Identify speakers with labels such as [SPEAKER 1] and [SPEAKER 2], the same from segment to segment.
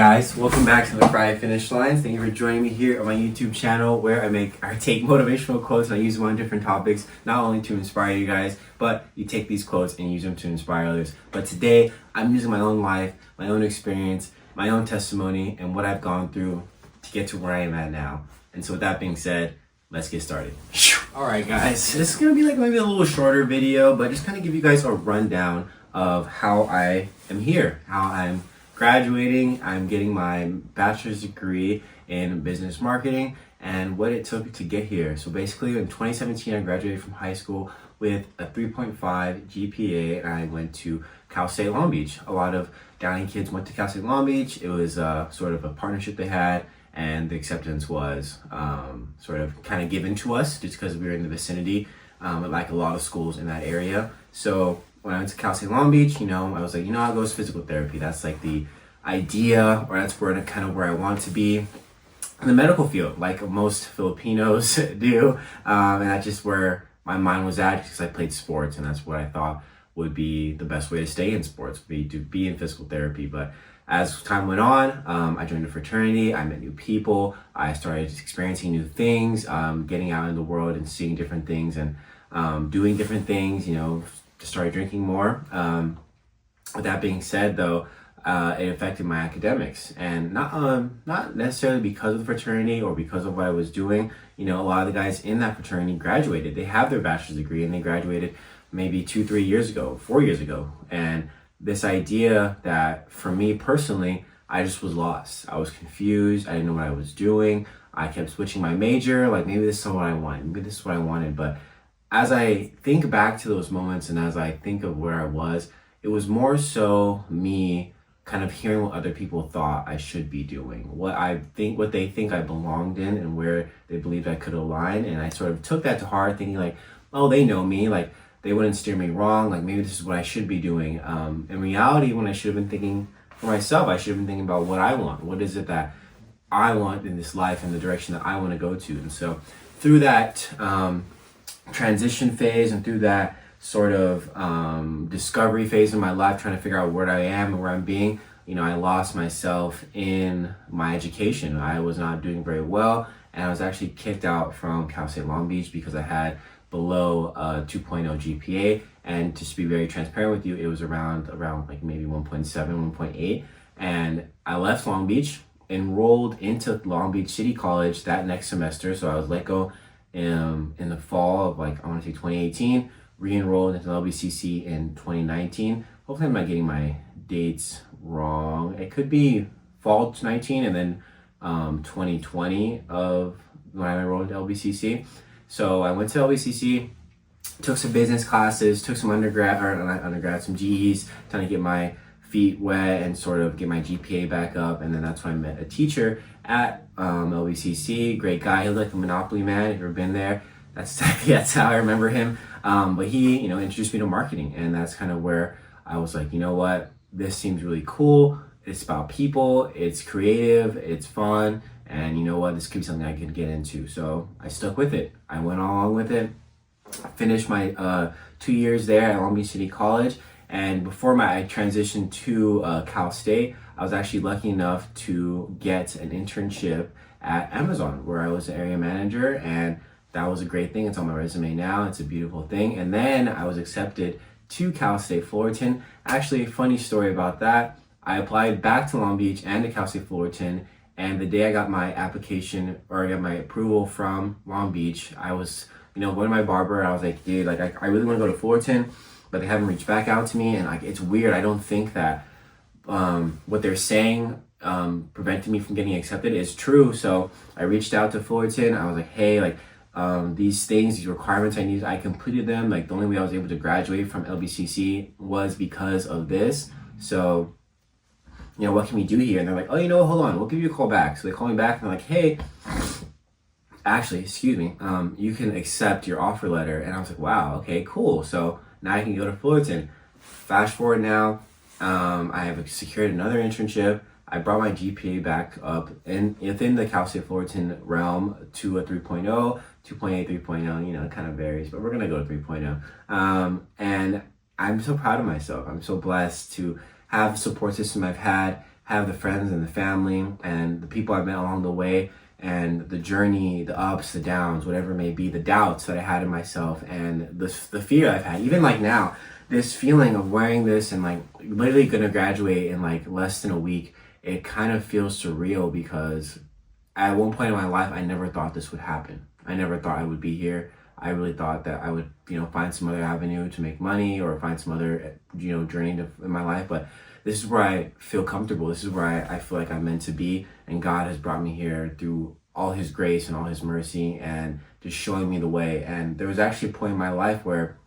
[SPEAKER 1] guys, welcome back to the Scribe Finish Lines. Thank you for joining me here on my YouTube channel where I take motivational quotes and I use them on different topics, not only to inspire you guys, but you take these quotes and use them to inspire others. But today, I'm using my own life, my own experience, my own testimony, and what I've gone through to get to where I am at now. And so with that being said, let's get started. Alright guys, this is going to be like maybe a little shorter video, but just kind of give you guys a rundown of how I am here, how I'm graduating. I'm getting my bachelor's degree in business marketing and what it took to get here. So basically in 2017, I graduated from high school with a 3.5 GPA and I went to Cal State Long Beach. A lot of Downey kids went to Cal State Long Beach. It was sort of a partnership they had, and the acceptance was sort of kind of given to us just because we were in the vicinity, like a lot of schools in that area. So when I went to Cal State Long Beach, I was like, I'll go to physical therapy. That's like the idea, or that's where where I want to be in the medical field, like most Filipinos do. And that's just where my mind was at because I played sports, and that's what I thought would be the best way to stay in sports, to be in physical therapy. But as time went on, I joined a fraternity, I met new people, I started experiencing new things, getting out in the world and seeing different things and doing different things, started drinking more. With that being said, though, it affected my academics, and not necessarily because of the fraternity or because of what I was doing. A lot of the guys in that fraternity graduated. They have their bachelor's degree and they graduated maybe 2-3 years ago, 4 years ago. And this idea that for me personally, I just was lost. I was confused. I didn't know what I was doing. I kept switching my major. Like, maybe this is what I want. Maybe this is what I wanted. But as I think back to those moments and as I think of where I was, it was more so me kind of hearing what other people thought I should be doing, what they think I belonged in and where they believed I could align. And I sort of took that to heart, thinking like, oh, they know me, like they wouldn't steer me wrong, like maybe this is what I should be doing. In reality, when I should have been thinking for myself, I should have been thinking about what I want. What is it that I want in this life and the direction that I want to go to? And so through that transition phase and through that sort of discovery phase in my life, trying to figure out where I am and where I'm being, I lost myself in my education. I was not doing very well, and I was actually kicked out from Cal State Long Beach because I had below a 2.0 GPA. And just to be very transparent with you, it was around like maybe 1.7, 1.8. And I left Long Beach, enrolled into Long Beach City College that next semester. So I was let go in the fall of, like, I want to say 2018, re-enrolled into LBCC in 2019. Hopefully I'm not getting my dates wrong. It could be fall 19 and then 2020 of when I enrolled into LBCC. So I went to LBCC, took some business classes, took some some GEs, trying to get my feet wet and sort of get my GPA back up. And then that's when I met a teacher at LBCC, great guy. He looked like a Monopoly man. If you've ever been there, that's how I remember him. But he, introduced me to marketing, and that's kind of where I was like, what, this seems really cool. It's about people, it's creative, it's fun, and this could be something I could get into. So I stuck with it. I went along with it. I finished my 2 years there at Long Beach City College, and before I transitioned to Cal State, I was actually lucky enough to get an internship at Amazon, where I was the area manager, and that was a great thing. It's on my resume now. It's a beautiful thing. And then I was accepted to Cal State Fullerton. Actually, a funny story about that. I applied back to Long Beach and to Cal State Fullerton, and the day I got my application, or I got my approval from Long Beach, I was, going to my barber, and I was like, dude, like I really want to go to Fullerton, but they haven't reached back out to me, and like it's weird. I don't think that what they're saying prevented me from getting accepted is true. So I reached out to Fullerton. I was like, hey, like these things, these requirements I needed, I completed them. Like the only way I was able to graduate from LBCC was because of this. So, what can we do here? And they're like, oh, hold on, we'll give you a call back. So they call me back and they're like, hey, actually, excuse me, you can accept your offer letter. And I was like, wow, okay, cool. So now I can go to Fullerton. Fast forward now, I have secured another internship. I brought my GPA back up within the Cal State Fullerton realm to a 3.0, 2.8, 3.0, it kind of varies, but we're going to go to 3.0. And I'm so proud of myself. I'm so blessed to have the support system I've had, have the friends and the family and the people I've met along the way, and the journey, the ups, the downs, whatever it may be, the doubts that I had in myself, and the fear I've had, even like now, this feeling of wearing this and like literally gonna graduate in like less than a week, it kind of feels surreal because at one point in my life, I never thought this would happen. I never thought I would be here. I really thought that I would, find some other avenue to make money or find some other, journey in my life. But this is where I feel comfortable. This is where I feel like I'm meant to be. And God has brought me here through all his grace and all his mercy and just showing me the way. And there was actually a point in my life where,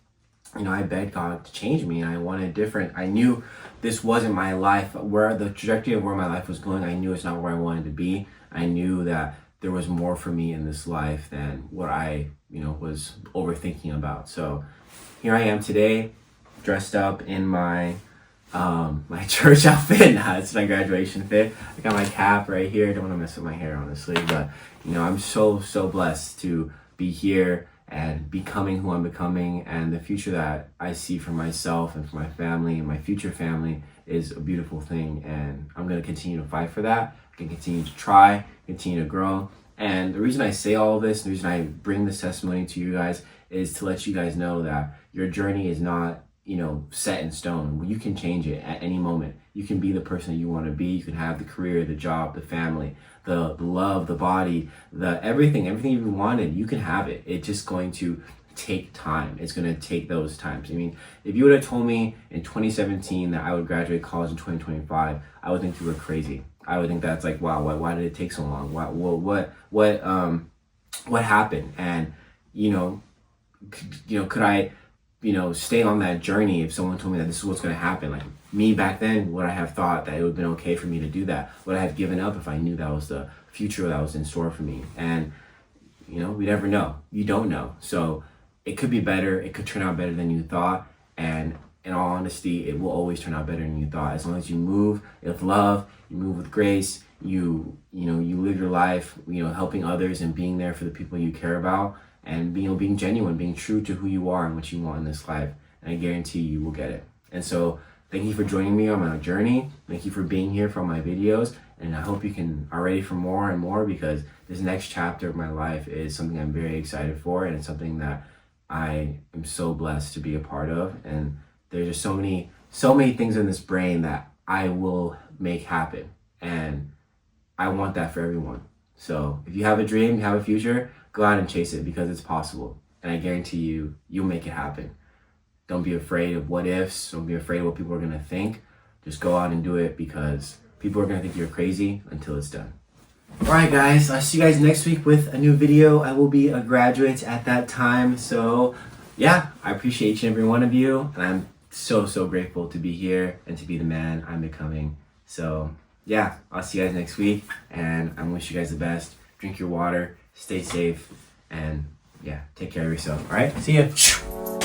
[SPEAKER 1] I begged God to change me. I wanted different. I knew this wasn't my life. Where the trajectory of where my life was going, I knew it's not where I wanted to be. I knew that there was more for me in this life than what I, was overthinking about. So here I am today, dressed up in my my church outfit. Nah, it's my graduation fit. I got my cap right here. Don't want to mess with my hair, honestly, but I'm so blessed to be here and becoming who I'm becoming, and the future that I see for myself and for my family and my future family is a beautiful thing, and I'm going to continue to fight for that. I can continue to try, continue to grow. And the reason I say all of this, the reason I bring this testimony to you guys is to let you guys know that your journey is not, set in stone. You can change it at any moment. You can be the person that you want to be. You can have the career, the job, the family, the love, the body, the everything you wanted. You can have it. It's just going to take time. It's going to take those times. I mean, if you would have told me in 2017 that I would graduate college in 2025, I would think you were crazy. I would think that's like, wow, why did it take so long? What happened? And, could I, stay on that journey if someone told me that this is what's going to happen? Like me back then, would I have thought that it would have been okay for me to do that? Would I have given up if I knew that was the future that was in store for me? And, we never know. You don't know. So it could be better. It could turn out better than you thought. And in all honesty, it will always turn out better than you thought. As long as you move with love, you move with grace, you live your life, helping others and being there for the people you care about, and being genuine, being true to who you are and what you want in this life. And I guarantee you will get it. And so thank you for joining me on my journey. Thank you for being here for my videos. And I hope you are ready for more and more, because this next chapter of my life is something I'm very excited for, and it's something that I am so blessed to be a part of. And there's just so many things in this brain that I will make happen. And I want that for everyone. So if you have a dream, you have a future, go out and chase it, because it's possible. And I guarantee you'll make it happen. Don't be afraid of what ifs. Don't be afraid of what people are going to think. Just go out and do it, because people are going to think you're crazy until it's done. Alright guys, I'll see you guys next week with a new video. I will be a graduate at that time. So yeah, I appreciate each and every one of you. And I'm so grateful to be here and to be the man I'm becoming. So yeah, I'll see you guys next week, and I wish you guys the best. Drink your water, stay safe, and yeah, take care of yourself. All right, see ya.